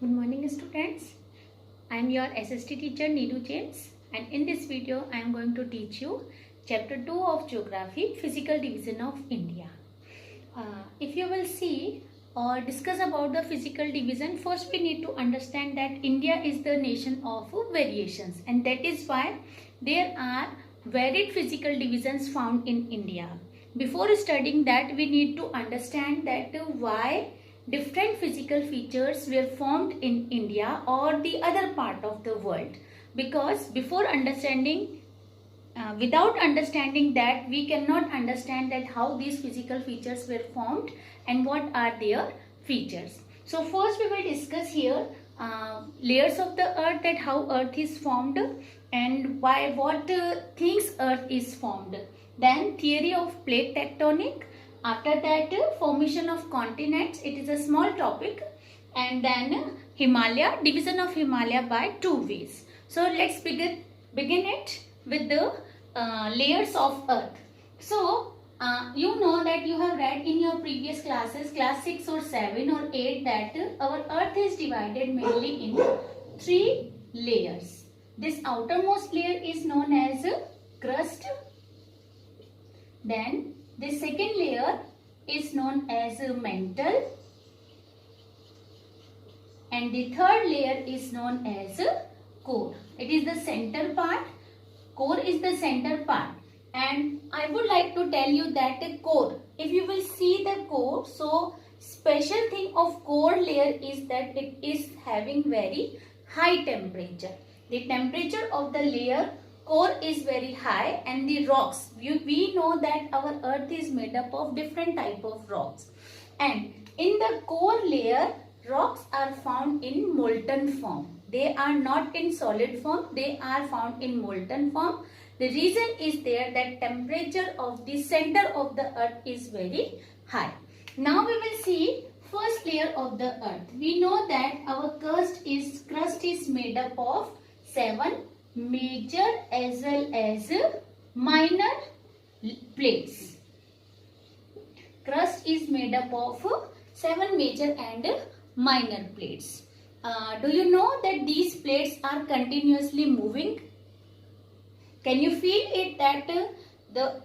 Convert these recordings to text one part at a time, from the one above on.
Good morning students. I am your SST teacher Needu James, and in this video I am going to teach you chapter 2 of Geography, Physical Division of India. If you will see or discuss about the physical division, first we need to understand that India is the nation of variations, and that is why there are varied physical divisions found in India. Before studying that, we need to understand that why different physical features were formed in India or the other part of the world, because before understanding without understanding that, we cannot understand that how these physical features were formed and what are their features. So first we will discuss here layers of the earth, that how earth is formed and why what things earth is formed. Then theory of plate tectonic. After that, formation of continents, it is a small topic. And then Himalaya, division of Himalaya by two ways. So let's begin it with the layers of earth. So you know that you have read in your previous classes, class 6 or 7 or 8, that our earth is divided mainly in 3 layers. This outermost layer is known as crust. Then the second layer is known as mantle, and the third layer is known as core. It is the center part. Core is the center part, and I would like to tell you that the core, if you will see the core, so special thing of core layer is that it is having very high temperature. The temperature of the layer core is very high, and the rocks, we know that our earth is made up of different type of rocks, and in the core layer rocks are found in molten form. They are not in solid form, they are found in molten form. The reason is there that temperature of the center of the earth is very high. Now we will see first layer of the earth. We know that our crust is made up of 7 major as well as minor plates. Crust is made up of 7 major and minor plates. Do you know that these plates are continuously moving? Can you feel it that the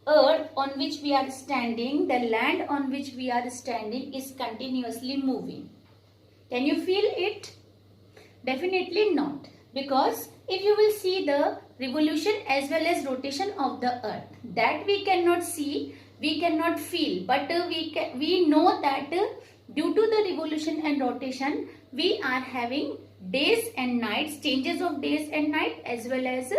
earth on which we are standing, the land on which we are standing is continuously moving? Can you feel it? Definitely not, because if you will see the revolution as well as rotation of the earth, that we cannot see, we cannot feel, but we know that due to the revolution and rotation, we are having days and nights, changes of days and night, as well as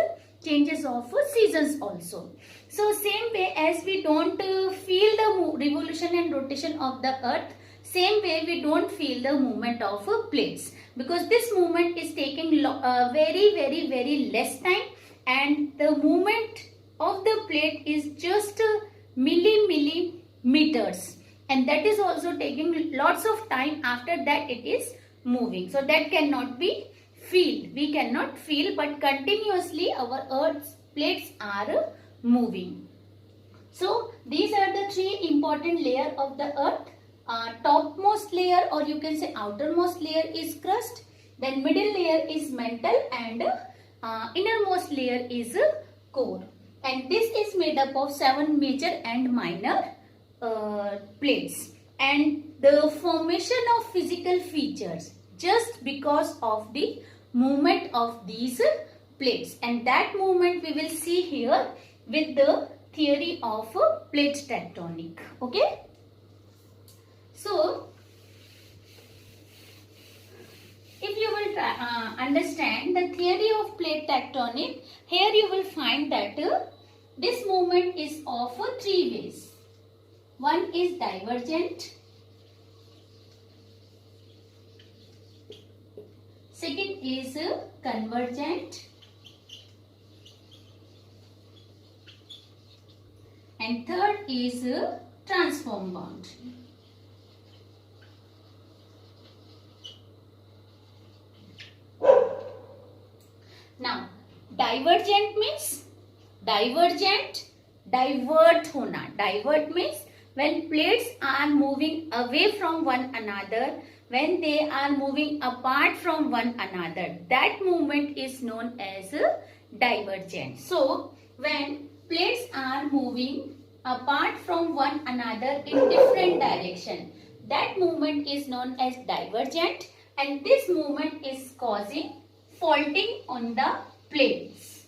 changes of seasons also. So same way as we don't feel the revolution and rotation of the earth, same way we don't feel the movement of plates, because this movement is taking very less time, and the movement of the plate is just millimeters, and that is also taking lots of time. After that it is moving, so that cannot be feel. We cannot feel, but continuously our earth's plates are moving. So these are the 3 important layers of the earth. Topmost layer, or you can say outermost layer, is crust. Then middle layer is mantle, and innermost layer is core. And this is made up of 7 major and minor plates. And the formation of physical features just because of the movement of these plates, and that movement we will see here with the theory of plate tectonic. Okay. So if you will understand the theory of plate tectonic, here you will find that this movement is of 3 ways. One is divergent, second is convergent, and third is transform bound. Now divergent means divert hona. Divert means when plates are moving away from one another, when they are moving apart from one another. That movement is known as divergent. So, when plates are moving apart from one another in different direction, that movement is known as divergent, and this movement is causing faulting on the plates.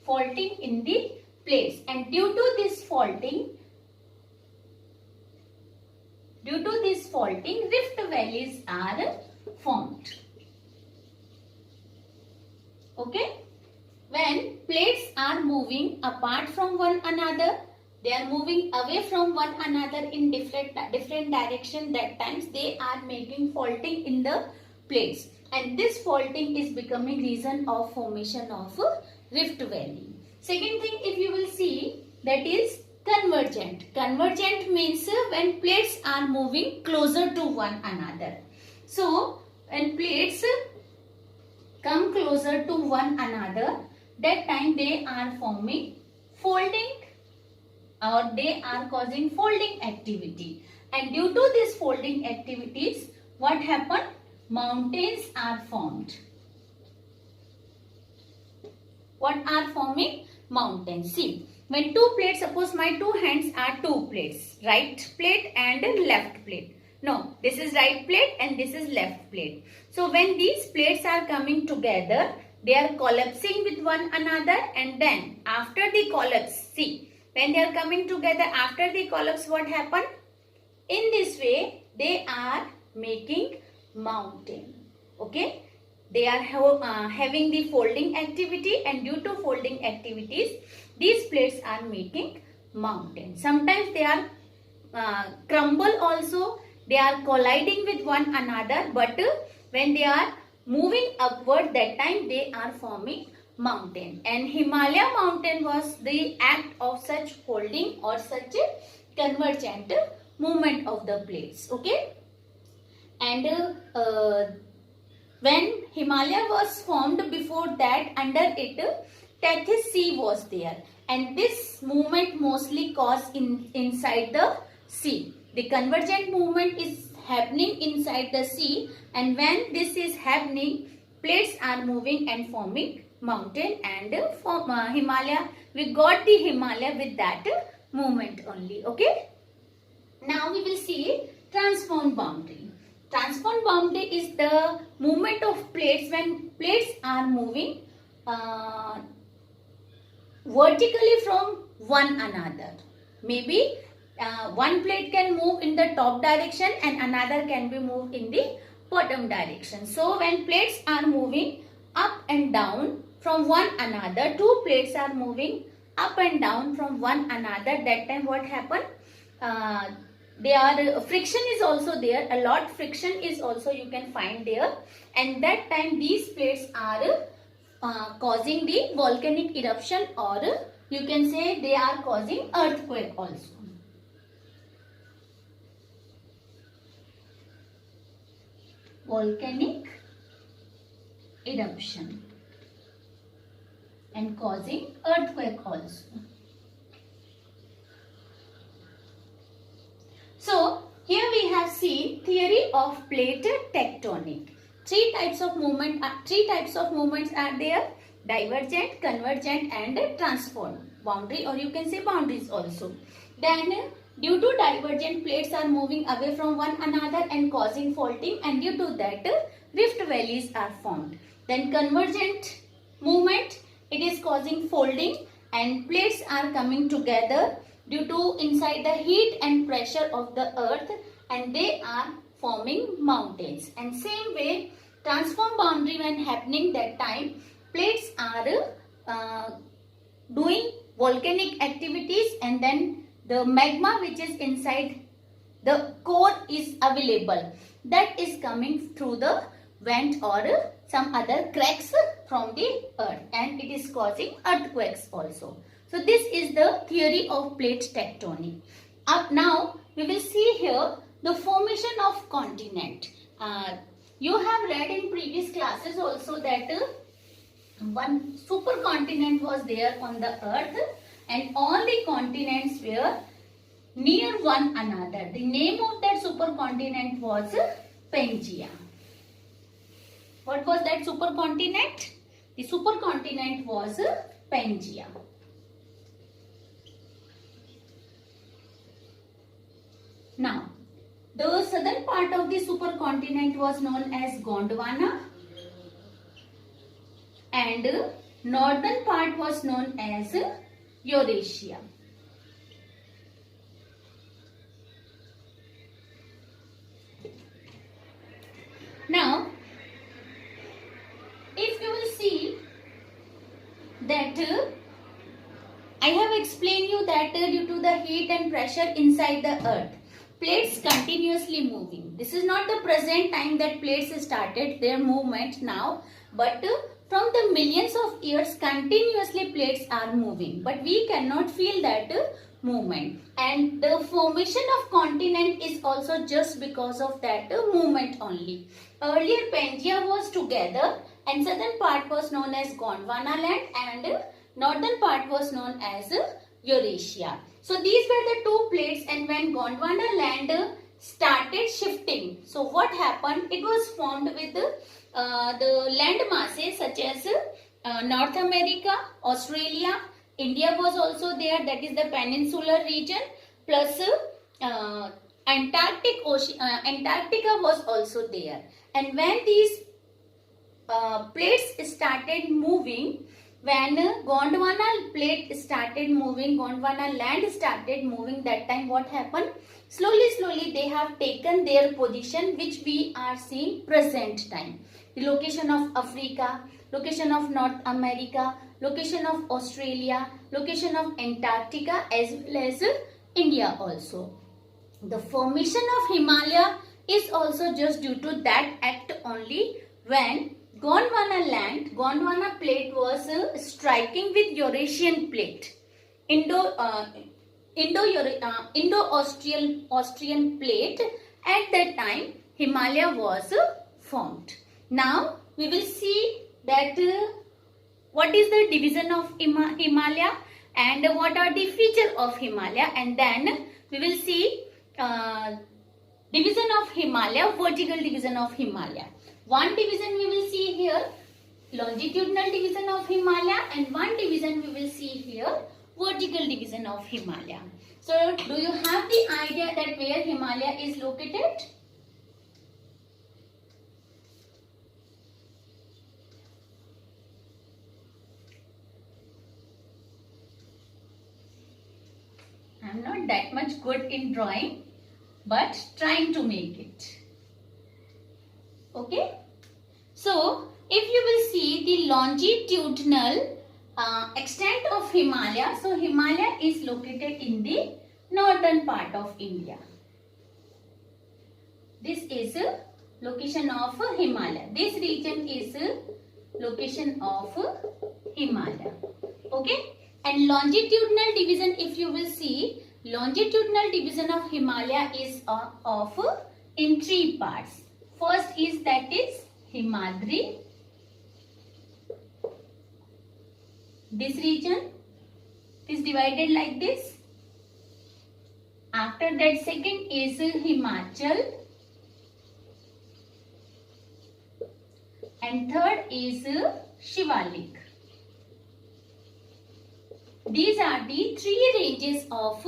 Faulting in the plates, and due to this faulting, rift valleys are formed. Okay? When plates are moving apart from one another, they are moving away from one another in different direction. That times they are making faulting in the plates, and this faulting is becoming reason of formation of rift valley. Second thing, if you will see, that is convergent. Convergent means when plates are moving closer to one another. So when plates come closer to one another, that time they are forming folding, or they are causing folding activity, and due to this folding activities, what happened? Mountains are formed. What are forming? Mountains. See, when two plates, suppose my two hands are two plates, right plate and left plate. No, this is right plate and this is left plate. So when these plates are coming together, they are collapsing with one another, and then after the collapse, see, when they are coming together after the collapse, what happened? In this way, they are making mountain. Okay? They are having the folding activity, and due to folding activities, these plates are making mountain. Sometimes they are crumble also. They are colliding with one another, but when they are moving upward, that time they are forming mountain. And Himalaya mountain was the act of such folding or such a convergent movement of the plates. Okay? And when Himalaya was formed, before that, under it Tethys Sea was there, and this movement mostly caused inside the sea. The convergent movement is happening inside the sea, and when this is happening, plates are moving and forming mountain, and Himalaya, we got the Himalaya with that movement only. Okay? Now we will see transform boundary. Transform boundary is the movement of plates when plates are moving vertically from one another. Maybe one plate can move in the top direction and another can be moved in the bottom direction. So when plates are moving up and down from one another, two plates are moving up and down from one another, that time what happened? Friction is also there, a lot friction is also you can find there, and that time these plates are causing the volcanic eruption, or you can say they are causing earthquake also. Volcanic eruption and causing earthquake also. So here we have seen theory of plate tectonic. Three types of movements are there: divergent, convergent, and transform boundary, or you can say boundaries also. Then due to divergent, plates are moving away from one another and causing faulting, and due to that rift valleys are formed. Then convergent movement, it is causing folding and plates are coming together due to inside the heat and pressure of the earth, and they are forming mountains. And same way, transform boundary when happening, that time plates are doing volcanic activities, and then the magma which is inside the core is available, that is coming through the vent or some other cracks from the earth, and it is causing earthquakes also. So this is the theory of plate tectonic. Now we will see here the formation of continent. You have read in previous classes also that one supercontinent was there on the earth, and all the continents were near one another. The name of that supercontinent was Pangaea. What was that supercontinent? The supercontinent was Pangaea. Now, the southern part of the supercontinent was known as Gondwana and northern part was known as Eurasia. Now, if you will see that I have explained you that due to the heat and pressure inside the earth, plates continuously moving. This is not the present time that plates started their movement now, but from the millions of years continuously plates are moving, but we cannot feel that movement. And the formation of continent is also just because of that movement only. Earlier Pangaea was together and southern part was known as Gondwana land and northern part was known as Eurasia. So these were the two plates, and when Gondwana land started shifting, so what happened? It was formed with the land masses such as North America, Australia, India was also there, that is the peninsular region, plus Antarctica was also there. And when these plates started moving, when Gondwana plate started moving, Gondwana land started moving, that time what happened? Slowly they have taken their position which we are seeing present time. The location of Africa, location of North America, location of Australia, location of Antarctica as well as India also. The formation of Himalaya is also just due to that act only, when Gondwana land, Gondwana plate was striking with Eurasian plate, Indo-Austrian plate. At that time, Himalaya was formed. Now, we will see that what is the division of Himalaya and what are the features of Himalaya, and then we will see division of Himalaya, vertical division of Himalaya. One division we will see here, longitudinal division of Himalaya, and one division we will see here, vertical division of Himalaya. So, do you have the idea that where Himalaya is located? I am not that much good in drawing, but trying to make it. Okay. So, if you will see the longitudinal extent of Himalaya, so Himalaya is located in the northern part of India. This is a location of Himalaya. This region is a location of Himalaya. Okay. And longitudinal division, if you will see, longitudinal division of Himalaya is in three parts. First is that is Himadri. This region is divided like this. After that, second is Himachal. And third is Shivalik. These are the three ranges of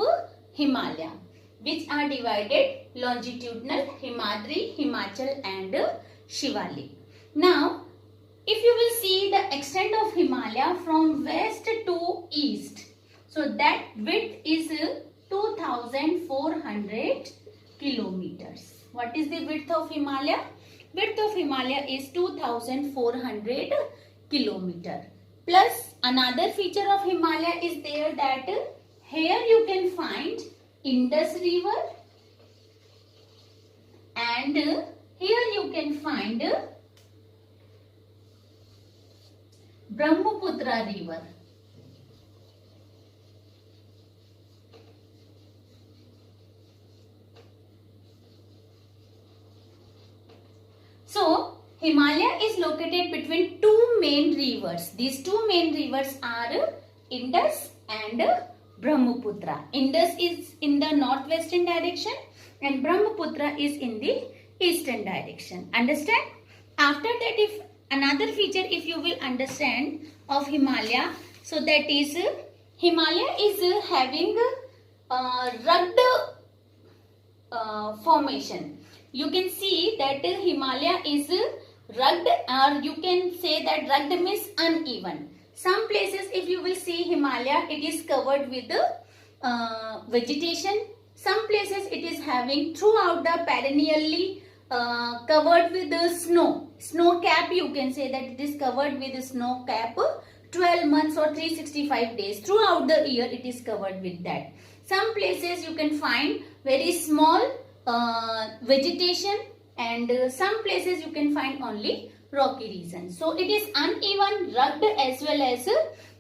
Himalaya, which are divided longitudinal, Himadri, Himachal and Shivalik. Now, if you will see the extent of Himalaya from west to east, so that width is 2400 kilometers. What is the width of Himalaya? Width of Himalaya is 2400 kilometers. Plus another feature of Himalaya is there that here you can find Indus River and here you can find Brahmaputra River. So, Himalaya is located between two main rivers. These two main rivers are Indus and Brahmaputra. Indus is in the northwestern direction and Brahmaputra is in the eastern direction. Understand? After that, if another feature, if you will understand of Himalaya, so that is Himalaya is having rugged formation. You can see that Himalaya is rugged, or you can say that rugged means uneven. Some places, if you will see Himalaya, it is covered with vegetation. Some places it is having throughout the perennially covered with the snow cap. You can say that it is covered with the snow cap 12 months or 365 days. Throughout the year it is covered with that. Some places you can find very small vegetation, and some places you can find only rocky region. So it is uneven, rugged, as well as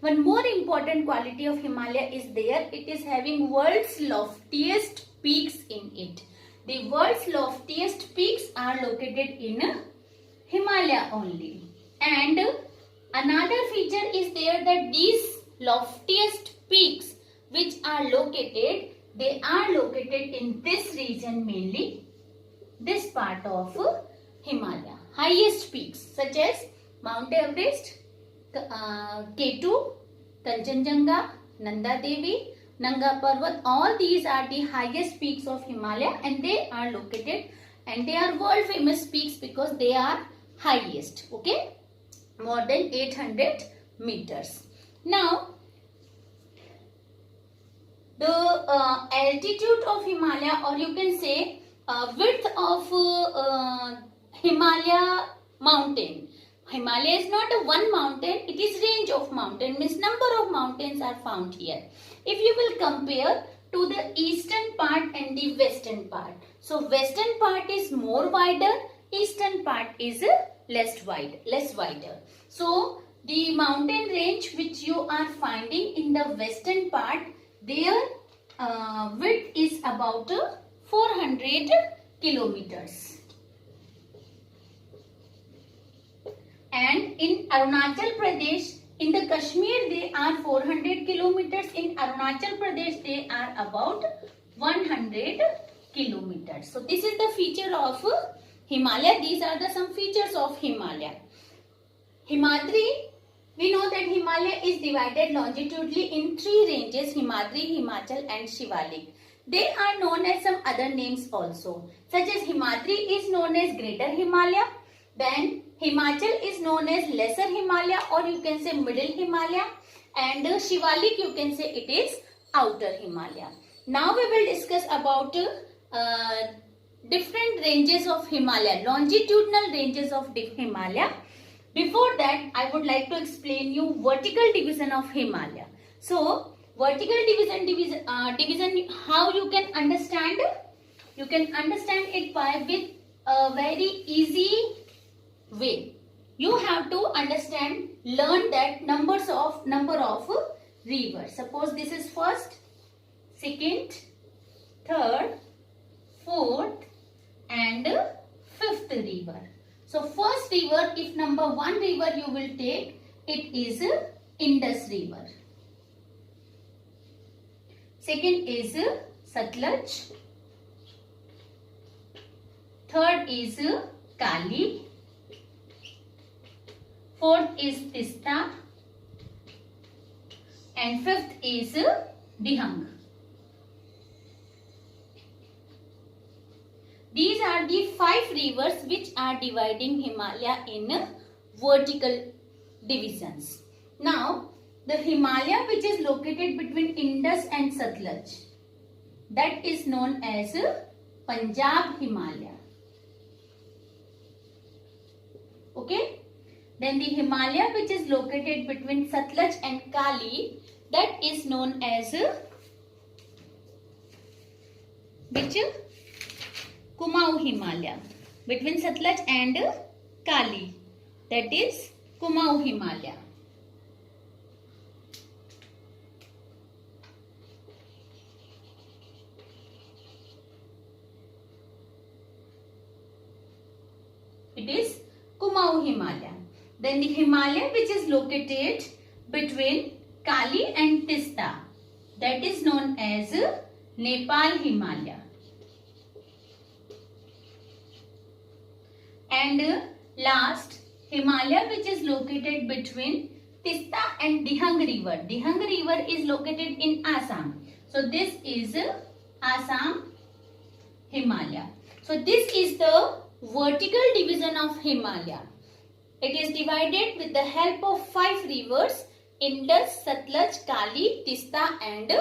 one more important quality of Himalaya is there. It is having world's loftiest peaks in it. The world's loftiest peaks are located in Himalaya only. And another feature is there that these loftiest peaks which are located, they are located in this region mainly, this part of Himalaya. Highest peaks such as Mount Everest, K2, Kanchenjunga, Nanda Devi, Nanga Parvat, all these are the highest peaks of Himalaya, and they are located, and they are world famous peaks because they are highest, okay, more than 800 meters. Now, the altitude of Himalaya, or you can say width of Himalaya mountain. Himalaya is not a one mountain, it is range of mountain, means number of mountains are found here. If you will compare to the eastern part and the western part, so western part is more wider, eastern part is less wider. So the mountain range which you are finding in the western part, their width is about 400 kilometers. And in Arunachal Pradesh, in the Kashmir, they are 400 kilometers. In Arunachal Pradesh, they are about 100 kilometers. So this is the feature of Himalaya. These are the some features of Himalaya. Himadri, we know that Himalaya is divided longitudinally in three ranges: Himadri, Himachal and Shivalik. They are known as some other names also, such as Himadri is known as Greater Himalaya, then Himachal is known as Lesser Himalaya, or you can say Middle Himalaya, and Shivalik you can say it is Outer Himalaya. Now we will discuss about different ranges of Himalaya, longitudinal ranges of Himalaya. Before that, I would like to explain you vertical division of Himalaya. So, vertical division, how you can understand? You can understand it by with a very easy way. You have to understand, learn that number of rivers. Suppose this is first, second, third, fourth and fifth river. So first river, if number 1 river you will take, it is Indus River. Second is Satluj. Third is Kali. Fourth is Tista. And fifth is Dihang. These are the 5 rivers which are dividing Himalaya in vertical divisions. Now, the Himalaya which is located between Indus and Satluj, that is known as Punjab Himalaya. Okay? Then the Himalaya which is located between Satluj and Kali, that is known as which? Kumaon Himalaya. Between Satluj and Kali, that is Kumaon Himalaya. It is Kumaon Himalaya. Then the Himalaya which is located between Kali and Tista, that is known as Nepal Himalaya. And last, Himalaya, which is located between Tista and Dihang River. Dihang River is located in Assam. So this is Assam Himalaya. So this is the vertical division of Himalaya. It is divided with the help of 5 rivers: Indus, Satluj, Kali, Tista and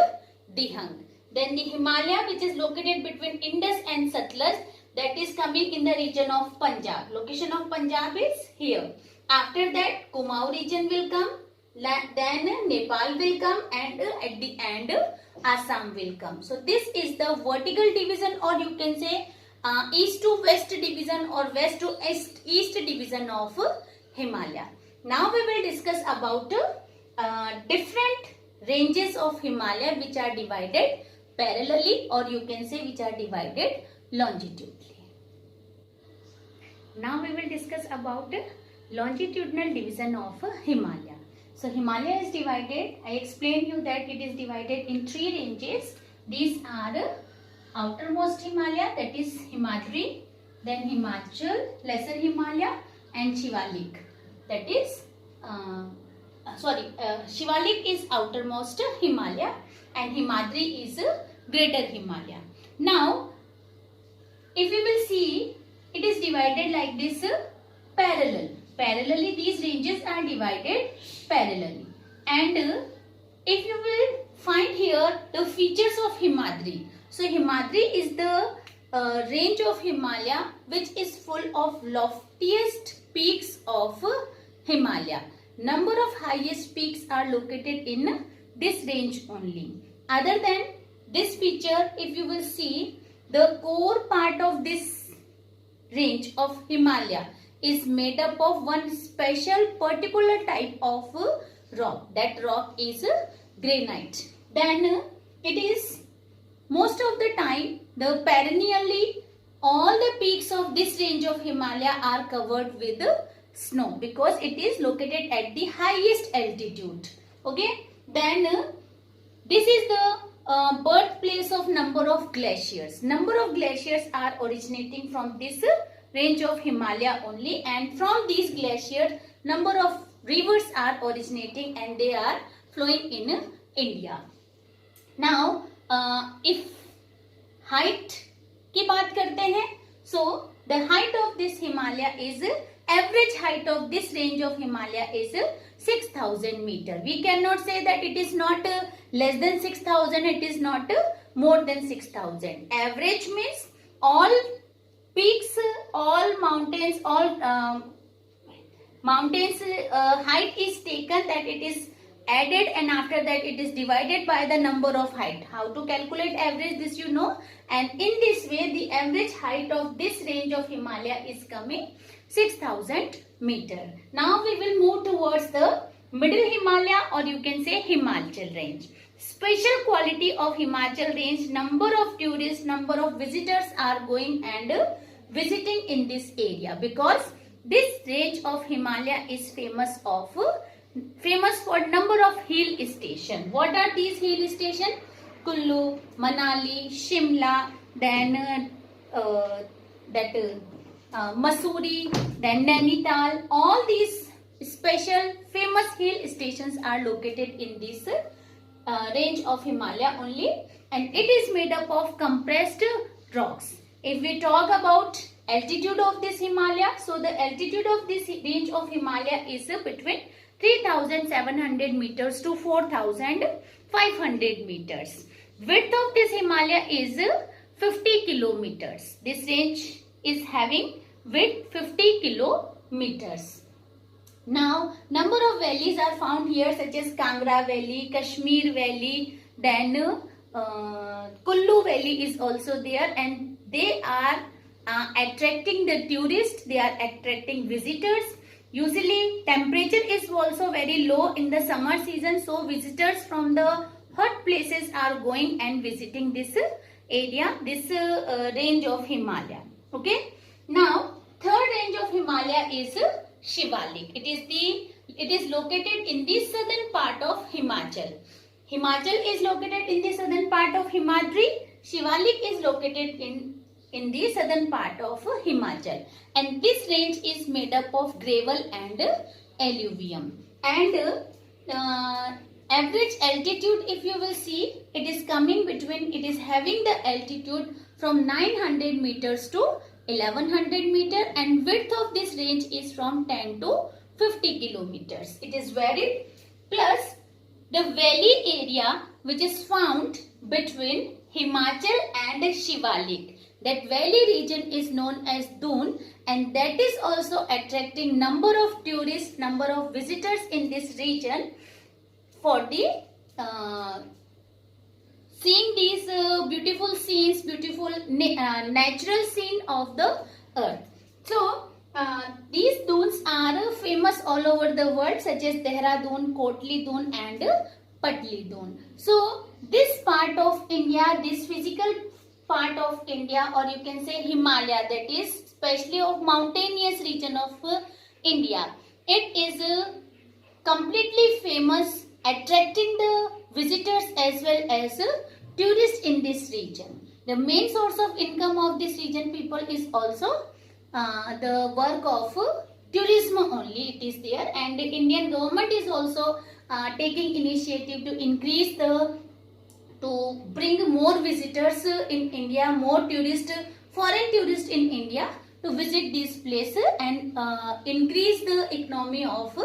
Dihang. Then the Himalaya, which is located between Indus and Satluj, that is coming in the region of Punjab. Location of Punjab is here. After that, Kumaon region will come, then Nepal will come, and at the end Assam will come. So this is the vertical division, or you can say east to west division or west to east division of Himalaya. Now we will discuss about different ranges of Himalaya which are divided parallelly, or you can say which are divided longitudinally. Now we will discuss about longitudinal division of Himalaya. So Himalaya is divided, I explained you that it is divided in 3 ranges. These are outermost Himalaya, that is Himadri, then Himachal, Lesser Himalaya and Shivalik. That is, Shivalik is outermost Himalaya and Himadri is Greater Himalaya. Now, if we will see, it is divided like this parallel. Parallelly, these ranges are divided parallelly. And if you will find here the features of Himadri. So, Himadri is the range of Himalaya which is full of loftiest peaks of Himalaya. Number of highest peaks are located in this range only. Other than this feature, if you will see, the core part of this range of Himalaya is made up of one special particular type of rock. That rock is granite. Then it is most of the time the perennially all the peaks of this range of Himalaya are covered with snow because it is located at the highest altitude. Okay. Then this is the birthplace of number of glaciers. Number of glaciers are originating from this range of Himalaya only, and from these glaciers number of rivers are originating and they are flowing in India. Now if height की बात करते हैं, so the height of this Himalaya is average height of this range of Himalaya is 6,000 meter. We cannot say that it is not less than 6,000, it is not more than 6,000. Average means all peaks, all mountains, all mountains height is taken, that it is added, and after that it is divided by the number of height. How to calculate average, this you know, and in this way the average height of this range of Himalaya is coming 6,000 meter. Now we will move towards the middle Himalaya, or you can say Himachal range. Special quality of Himachal range: number of tourists, number of visitors are going and visiting in this area, because this range of Himalaya is famous for number of hill station. What are these hill station? Kullu, Manali, Shimla, then Mussoorie, then Nainital. All these special famous hill stations are located in this range of Himalaya only, and it is made up of compressed rocks. If we talk about altitude of this Himalaya, so the altitude of this range of Himalaya is between 3,700 meters to 4,500 meters. Width of this Himalaya is 50 kilometers. This range is having width 50 kilometers. Now, number of valleys are found here, such as Kangra Valley, Kashmir Valley, then Kullu Valley is also there, and they are attracting the tourists, they are attracting visitors. Usually temperature is also very low in the summer season, so visitors from the hot places are going and visiting this area, this range of Himalaya. Okay. Now, third range of Himalaya is Shivalik. It is located in the southern part of Himachal. Himachal is located in the southern part of Himadri. Shivalik is located in in the southern part of Himachal, and this range is made up of gravel and alluvium. And average altitude, if you will see, it is having the altitude from 900 meters to 1100 meter, and width of this range is from 10 to 50 kilometers. It is varied. Plus the valley area which is found between Himachal and Shivalik. That valley region is known as Doon, and that is also attracting number of tourists, number of visitors in this region for the seeing these beautiful scenes, beautiful natural scene of the earth. So these dunes are famous all over the world, such as Dehradun, Kotli Dun and Patli Dun. So this part of India, this physical part of India, or you can say Himalaya, that is especially of mountainous region of India, it is completely famous, attracting the visitors as well as tourists in this region. The main source of income of this region people is also the work of tourism only. It is there, and the Indian government is also taking initiative to increase to bring more visitors in India, more tourists, foreign tourists in India to visit this place and increase the economy of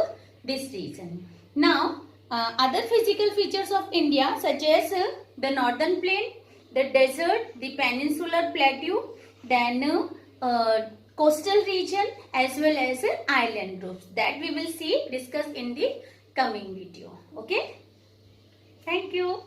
this region. Now, other physical features of India, such as the northern plain, the desert, the peninsular plateau, then coastal region as well as island groups, that we will discuss in the coming video. Okay, thank you.